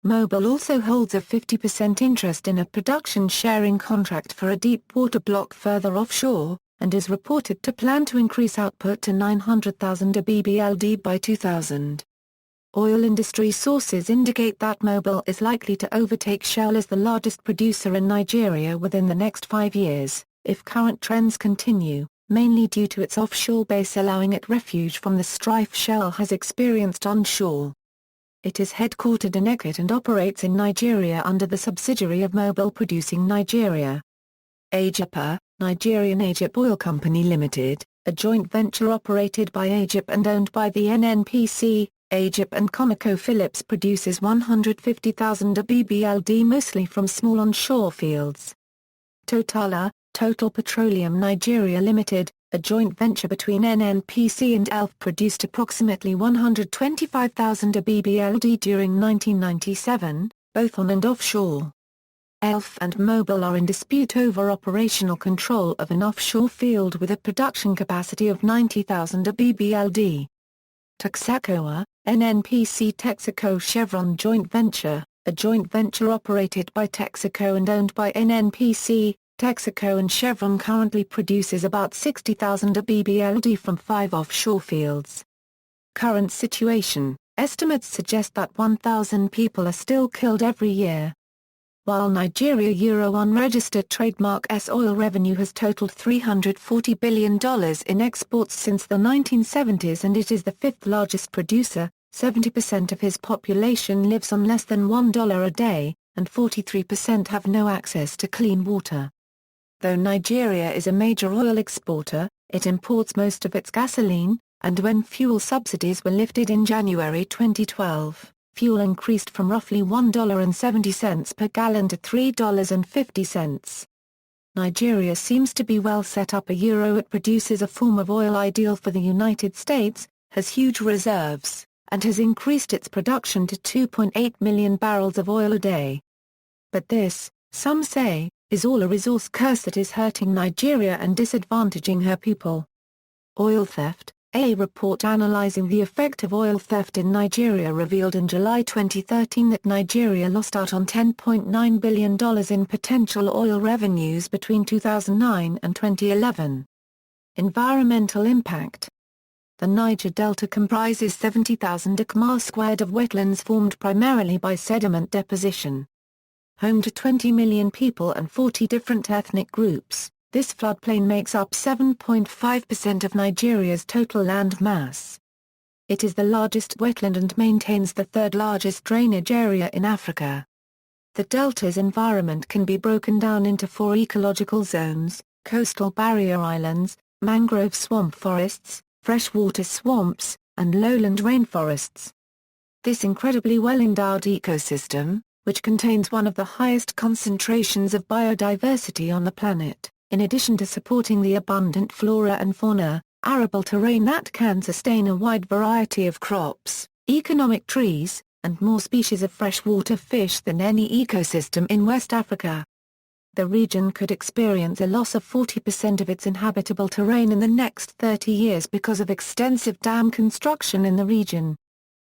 Mobil also holds a 50% interest in a production-sharing contract for a deepwater block further offshore, and is reported to plan to increase output to 900,000 BBLD by 2000. Oil industry sources indicate that Mobil is likely to overtake Shell as the largest producer in Nigeria within the next 5 years, if current trends continue, mainly due to its offshore base allowing it refuge from the strife Shell has experienced onshore. It is headquartered in Ekiti and operates in Nigeria under the subsidiary of Mobil Producing Nigeria. AGIPA, Nigerian Egypt Oil Company Limited, a joint venture operated by Egypt and owned by the NNPC, Egypt and ConocoPhillips, produces 150,000 BBLD mostly from small onshore fields. Total Petroleum Nigeria Limited, a joint venture between NNPC and ELF, produced approximately 125,000 BBLD during 1997, both on and offshore. ELF and Mobil are in dispute over operational control of an offshore field with a production capacity of 90,000 BBLD. Texaco, NNPC Texaco Chevron joint venture, a joint venture operated by Texaco and owned by NNPC. Texaco and Chevron currently produces about 60,000 BBLD from 5 offshore fields. Current situation: estimates suggest that 1,000 people are still killed every year. While Nigeria Euro unregistered trademark S oil revenue has totaled $340 billion in exports since the 1970s and it is the 5th largest producer, 70% of his population lives on less than $1 a day, and 43% have no access to clean water. Though Nigeria is a major oil exporter, it imports most of its gasoline, and when fuel subsidies were lifted in January 2012, fuel increased from roughly $1.70 per gallon to $3.50. Nigeria seems to be well set up. It produces a form of oil ideal for the United States, has huge reserves, and has increased its production to 2.8 million barrels of oil a day. But this, some say, is all a resource curse that is hurting Nigeria and disadvantaging her people. Oil theft. A report analyzing the effect of oil theft in Nigeria revealed in July 2013 that Nigeria lost out on $10.9 billion in potential oil revenues between 2009 and 2011. Environmental impact. The Niger Delta comprises 70,000 km² of wetlands formed primarily by sediment deposition. Home to 20 million people and 40 different ethnic groups, this floodplain makes up 7.5% of Nigeria's total land mass. It is the largest wetland and maintains the third largest drainage area in Africa. The delta's environment can be broken down into 4 ecological zones: coastal barrier islands, mangrove swamp forests, freshwater swamps, and lowland rainforests. This incredibly well-endowed ecosystem, which contains one of the highest concentrations of biodiversity on the planet, in addition to supporting the abundant flora and fauna, arable terrain that can sustain a wide variety of crops, economic trees, and more species of freshwater fish than any ecosystem in West Africa. The region could experience a loss of 40% of its inhabitable terrain in the next 30 years because of extensive dam construction in the region.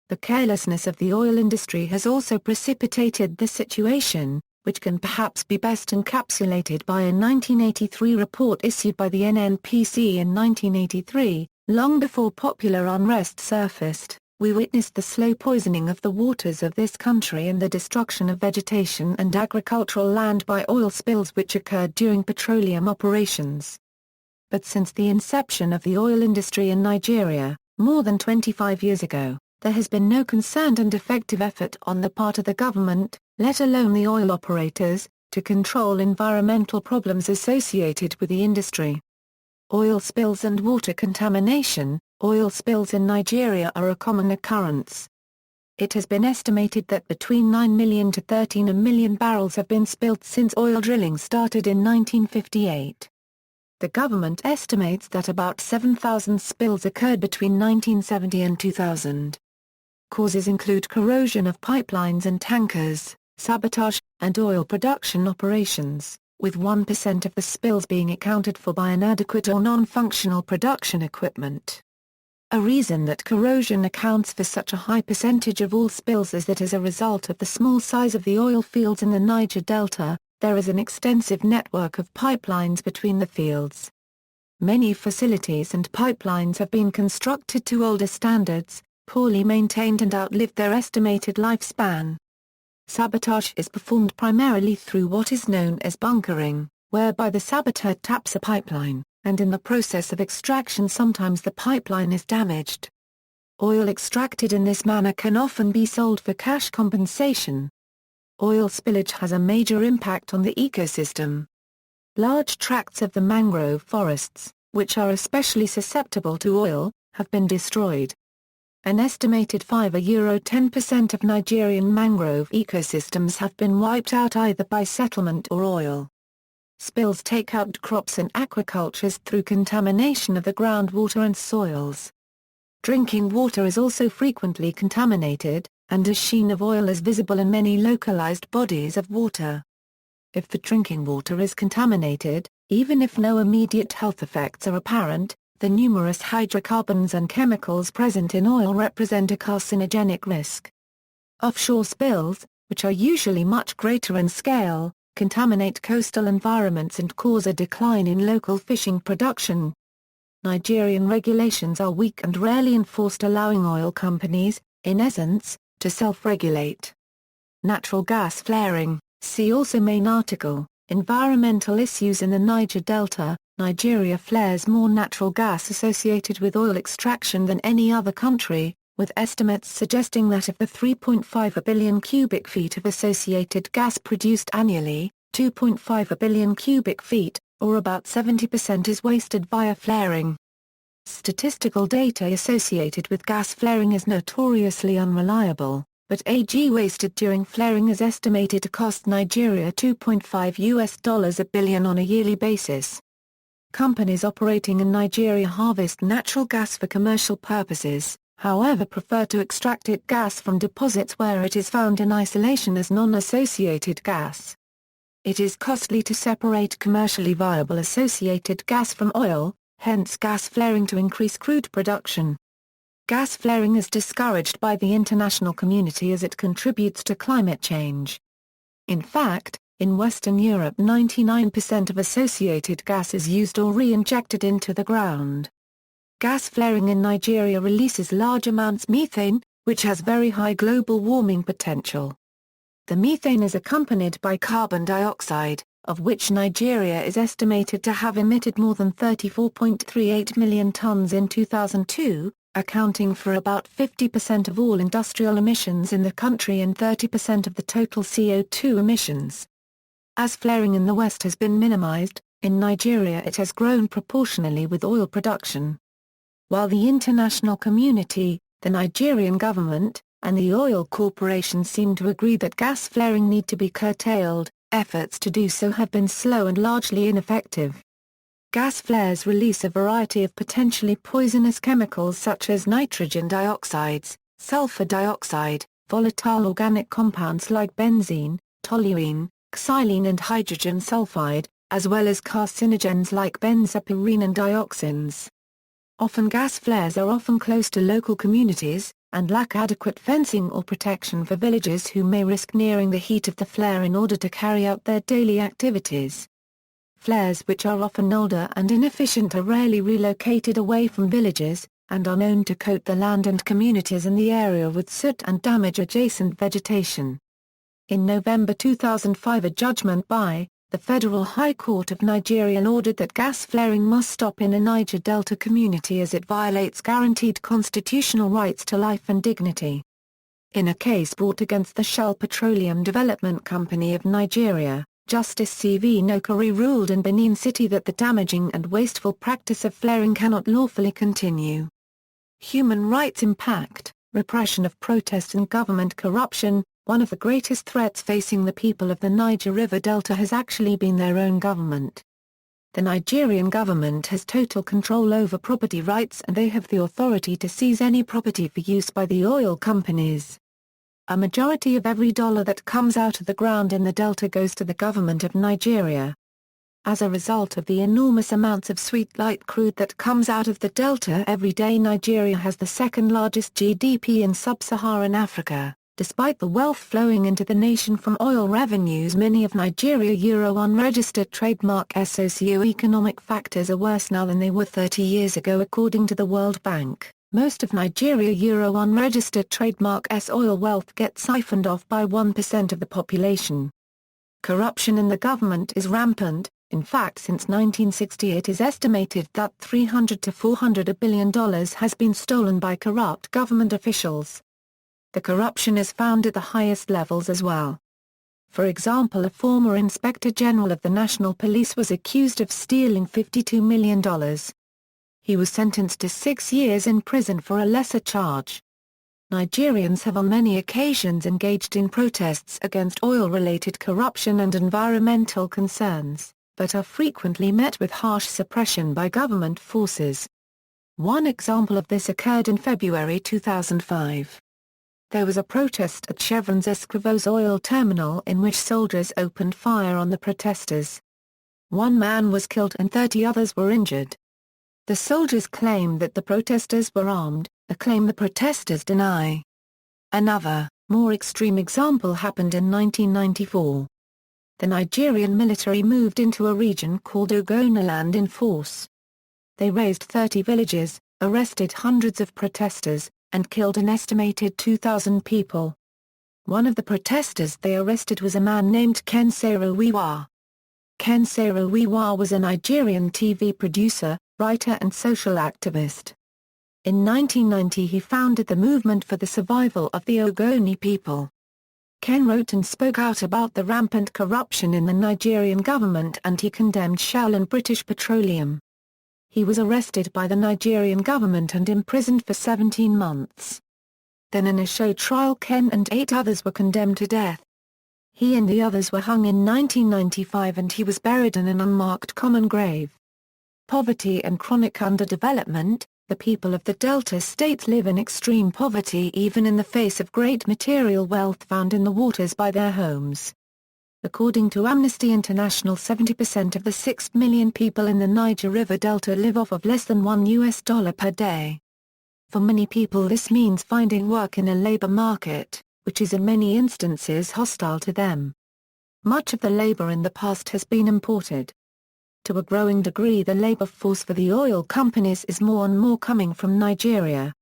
The carelessness of the oil industry has also precipitated this situation, which can perhaps be best encapsulated by a 1983 report issued by the NNPC in 1983, long before popular unrest surfaced. We witnessed the slow poisoning of the waters of this country and the destruction of vegetation and agricultural land by oil spills which occurred during petroleum operations. But since the inception of the oil industry in Nigeria, more than 25 years ago, there has been no concerned and effective effort on the part of the government, let alone the oil operators, to control environmental problems associated with the industry. Oil spills and water contamination. Oil spills in Nigeria are a common occurrence. It has been estimated that between 9 million to 13 million barrels have been spilled since oil drilling started in 1958. The government estimates that about 7,000 spills occurred between 1970 and 2000. Causes include corrosion of pipelines and tankers, sabotage, and oil production operations, with 1% of the spills being accounted for by inadequate or non-functional production equipment. A reason that corrosion accounts for such a high percentage of all spills is that as a result of the small size of the oil fields in the Niger Delta, there is an extensive network of pipelines between the fields. Many facilities and pipelines have been constructed to older standards, poorly maintained and outlived their estimated lifespan. Sabotage is performed primarily through what is known as bunkering, whereby the saboteur taps a pipeline, and in the process of extraction sometimes the pipeline is damaged. Oil extracted in this manner can often be sold for cash compensation. Oil spillage has a major impact on the ecosystem. Large tracts of the mangrove forests, which are especially susceptible to oil, have been destroyed. An estimated €10% of Nigerian mangrove ecosystems have been wiped out either by settlement or oil. Spills take out crops and aquacultures through contamination of the groundwater and soils. Drinking water is also frequently contaminated, and a sheen of oil is visible in many localized bodies of water. If the drinking water is contaminated, even if no immediate health effects are apparent, the numerous hydrocarbons and chemicals present in oil represent a carcinogenic risk. Offshore spills, which are usually much greater in scale, contaminate coastal environments and cause a decline in local fishing production. Nigerian regulations are weak and rarely enforced, allowing oil companies, in essence, to self-regulate. Natural gas flaring. See also main article, Environmental issues in the Niger Delta. Nigeria flares more natural gas associated with oil extraction than any other country, with estimates suggesting that of the 3.5 billion cubic feet of associated gas produced annually, 2.5 billion cubic feet, or about 70% is wasted via flaring. Statistical data associated with gas flaring is notoriously unreliable, but AG wasted during flaring is estimated to cost Nigeria $2.5 billion on a yearly basis. Companies operating in Nigeria harvest natural gas for commercial purposes, however prefer to extract it gas from deposits where it is found in isolation as non-associated gas. It is costly to separate commercially viable associated gas from oil, hence gas flaring to increase crude production. Gas flaring is discouraged by the international community as it contributes to climate change. In fact, in Western Europe 99% of associated gas is used or re-injected into the ground. Gas flaring in Nigeria releases large amounts methane, which has very high global warming potential. The methane is accompanied by carbon dioxide, of which Nigeria is estimated to have emitted more than 34.38 million tons in 2002, accounting for about 50% of all industrial emissions in the country and 30% of the total CO2 emissions. As flaring in the West has been minimized, in Nigeria it has grown proportionally with oil production. While the international community, the Nigerian government, and the oil corporations seem to agree that gas flaring need to be curtailed, efforts to do so have been slow and largely ineffective. Gas flares release a variety of potentially poisonous chemicals such as nitrogen dioxides, sulfur dioxide, volatile organic compounds like benzene, toluene, xylene and hydrogen sulfide, as well as carcinogens like benzopyrene and dioxins. Often gas flares are often close to local communities, and lack adequate fencing or protection for villagers who may risk nearing the heat of the flare in order to carry out their daily activities. Flares which are often older and inefficient are rarely relocated away from villages, and are known to coat the land and communities in the area with soot and damage adjacent vegetation. In November 2005 a judgment by the Federal High Court of Nigeria ordered that gas flaring must stop in a Niger Delta community as it violates guaranteed constitutional rights to life and dignity. In a case brought against the Shell Petroleum Development Company of Nigeria, Justice C.V. Nokori ruled in Benin City that the damaging and wasteful practice of flaring cannot lawfully continue. Human rights impact, repression of protests and government corruption. One of the greatest threats facing the people of the Niger River Delta has actually been their own government. The Nigerian government has total control over property rights and they have the authority to seize any property for use by the oil companies. A majority of every dollar that comes out of the ground in the Delta goes to the government of Nigeria. As a result of the enormous amounts of sweet light crude that comes out of the Delta every day, Nigeria has the second largest GDP in sub-Saharan Africa. Despite the wealth flowing into the nation from oil revenues, many of Nigeria Euro unregistered trademark socio-economic factors are worse now than they were 30 years ago according to the World Bank. Most of Nigeria Euro unregistered trademark oil wealth gets siphoned off by 1% of the population. Corruption in the government is rampant. In fact, since 1960 it is estimated that $300 to $400 billion has been stolen by corrupt government officials. The corruption is found at the highest levels as well. For example, a former Inspector General of the National Police was accused of stealing $52 million. He was sentenced to 6 years in prison for a lesser charge. Nigerians have on many occasions engaged in protests against oil-related corruption and environmental concerns, but are frequently met with harsh suppression by government forces. One example of this occurred in February 2005. There was a protest at Chevron's Esquivos oil terminal in which soldiers opened fire on the protesters. 1 man was killed and 30 others were injured. The soldiers claim that the protesters were armed, a claim the protesters deny. Another, more extreme example happened in 1994. The Nigerian military moved into a region called Ogoniland in force. They razed 30 villages, arrested hundreds of protesters, and killed an estimated 2,000 people. One of the protesters they arrested was a man named Ken Saro-Wiwa. Ken Saro-Wiwa was a Nigerian TV producer, writer and social activist. In 1990 he founded the Movement for the Survival of the Ogoni People. Ken wrote and spoke out about the rampant corruption in the Nigerian government and he condemned Shell and British Petroleum. He was arrested by the Nigerian government and imprisoned for 17 months. Then in a show trial Ken and 8 others were condemned to death. He and the others were hung in 1995 and he was buried in an unmarked common grave. Poverty and chronic underdevelopment. The people of the Delta states live in extreme poverty even in the face of great material wealth found in the waters by their homes. According to Amnesty International, 70% of the 6 million people in the Niger River Delta live off of less than $1 per day. For many people this means finding work in a labor market, which is in many instances hostile to them. Much of the labor in the past has been imported. To a growing degree the labor force for the oil companies is more and more coming from Nigeria.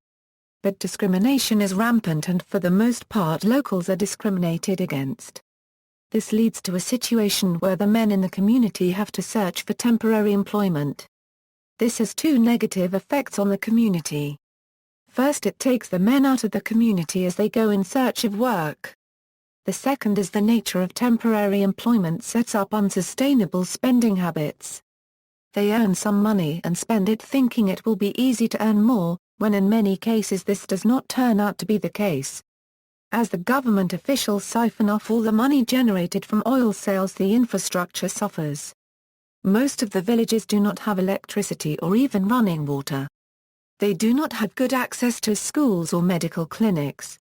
But discrimination is rampant and for the most part locals are discriminated against. This leads to a situation where the men in the community have to search for temporary employment. This has 2 negative effects on the community. First, it takes the men out of the community as they go in search of work. The second is the nature of temporary employment sets up unsustainable spending habits. They earn some money and spend it thinking it will be easy to earn more, when in many cases this does not turn out to be the case. As the government officials siphon off all the money generated from oil sales, the infrastructure suffers. Most of the villages do not have electricity or even running water. They do not have good access to schools or medical clinics.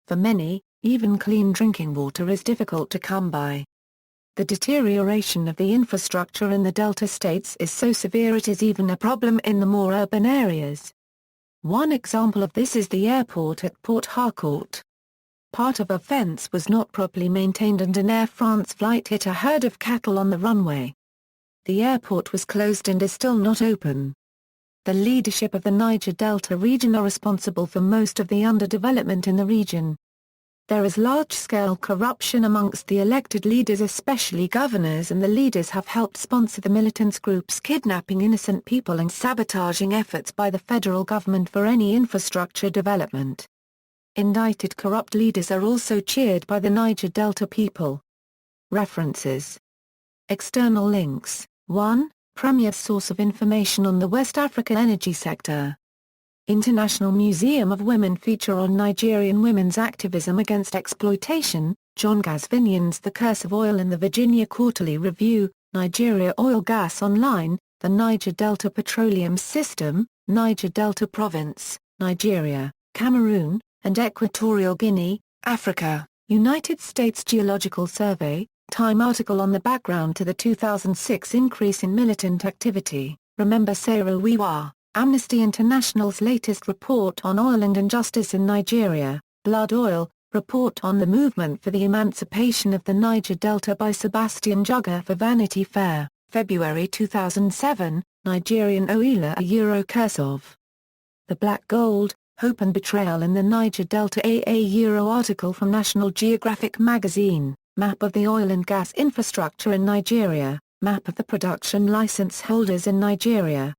For many, even clean drinking water is difficult to come by. The deterioration of the infrastructure in the Delta states is so severe it is even a problem in the more urban areas. One example of this is the airport at Port Harcourt. Part of a fence was not properly maintained and an Air France flight hit a herd of cattle on the runway. The airport was closed and is still not open. The leadership of the Niger Delta region are responsible for most of the underdevelopment in the region. There is large-scale corruption amongst the elected leaders, especially governors, and the leaders have helped sponsor the militant groups kidnapping innocent people and sabotaging efforts by the federal government for any infrastructure development. Indicted corrupt leaders are also cheered by the Niger Delta people. References. External links. 1. Premier source of information on the West African energy sector. International Museum of Women feature on Nigerian women's activism against exploitation, John Gazvinian's The Curse of Oil in the Virginia Quarterly Review, Nigeria Oil Gas Online, the Niger Delta Petroleum System, Niger Delta Province, Nigeria, Cameroon, and Equatorial Guinea, Africa, United States Geological Survey, Time article on the background to the 2006 increase in militant activity, Remember Sarah Wiwa. Amnesty International's latest report on oil and injustice in Nigeria, Blood Oil, report on the movement for the emancipation of the Niger Delta by Sebastian Jugger for Vanity Fair, February 2007, Nigerian Oila Curse of the Black Gold, Hope and Betrayal in the Niger Delta article from National Geographic magazine, Map of the oil and gas infrastructure in Nigeria, Map of the production license holders in Nigeria,